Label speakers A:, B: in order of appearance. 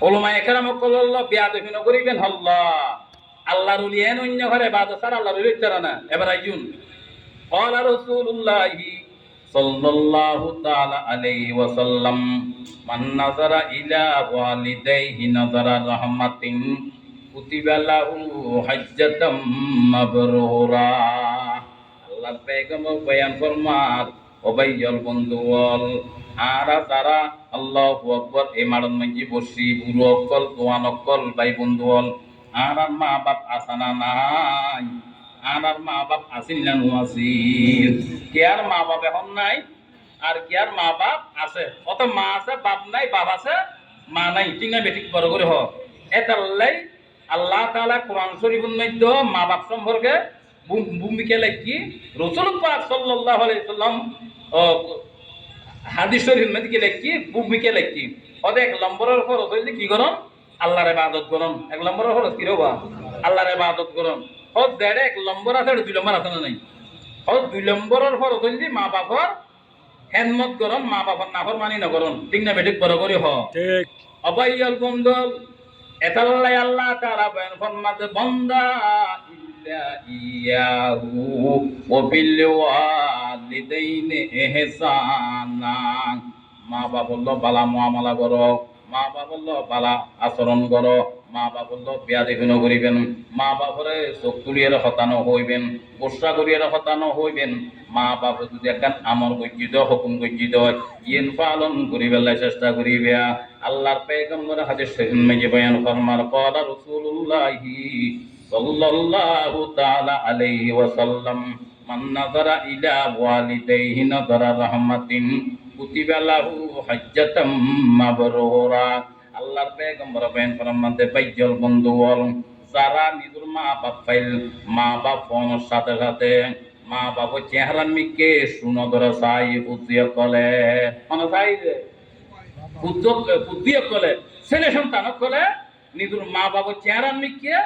A: ওলামায়ে কেরাম কল্লাহ বিয়াদবি নকরিবেন আল্লাহ আল্লাহর ওলি এন অন্য ঘরে বাদ সার আল্লাহর ওলি তারা না এবার আইজুন قال رسول الله صلى الله تعالى عليه وسلم من نظر إلى والديه نظر رحمة كتب له حجة مبرورا আল্লাহর পয়গম্বর বয়ান ফরমার ও ভাইয়ল বন্ধুওয়াল আরা তারা আল্লাহু আকবার এই মারণ মঞ্জি বসি বুড়ো অকল দোয়ান অকল ভাই বন্ধুওয়াল আর মা বাপ আসানা নাই আর মা বাপ আসিল না আসিল কে আর মা বাপ এখন নাই আর কে আর মা বাপ আছে অত মা আছে বাপ নাই বাপ আছে মা নাই ঠিক না বেঠিক বড় করে হ এতাল্লাই আল্লাহ তাআলা কোরআন শরীফের মধ্যে মা বাপ সম্পর্কে ভূমিকা লেখি রাসূল পাক সাল্লাল্লাহু আলাইহি সাল্লাম হাদিস শরীফের মধ্যে কি লেখি ভূমিকা লেখি ওতে এক নম্বরের ফরজ হইলে কি করন আল্লাহর ইবাদত করন এক নম্বরের ফরজ কি রবা আল্লাহর ইবাদত করন ও দেড়ে এক নম্বর আছে দুই নম্বর আছে না নাই ও দুই নম্বরের ফরজ হইলে মা বাবার খেদমত করন মা বাবার নাফরমানি না করন ঠিক না বেঠিক বড় করে হ ঠিক অবাইয়াল বন্ধল এতাল্লাই আল্লাহ তাআলা বয়ান ফরমাতে বান্দা ইল্লা ইয়াহু ওয়া বিল ওয়ালিদাইনি ইহসানা মা বাবা বালা মুআমালা করো মা বাবা বালা আচরণ করো মা বাবা বিয়াদবি নকরিবেন মা বাপরে চোখ তুলিয়ার হতানো হইবেন গোসা করিয়ার হতানো হইবেন মা বাপ যদি একখান আমর গজ্জিত হুকুম গজ্জিত ইয়েন পালন করিবেলাই চেষ্টা করিবে আল্লাহর পয়গম্বর হাদিস শরীফ মধ্যে বয়ান ফরমার ক্বালা রাসূলুল্লাহি সাল্লাল্লাহু তাআলা আলাইহি ওয়াসাল্লাম মান নাযারা ইলা ওয়ালিদাইহি নাযারা রাহমাতিন কুতিবা লাহু হাজ্জাতাম মাবরুরা আল্লাহর পয়গম্বর বয়ান ফরমাতে বাইজল বন্ধুওয়াল যারা নিজের মা বাপ পাইল মা বাপ ফোনের সাথে সাথে মা বাপ চেহারা মিকে শুনো ধরে চাই বুদ্ধিয়ে কলে মনে চাই যে বুদ্ধিয়ে কলে ছেলে সন্তান কলে নিজের মা বাপ চেহারা মিকে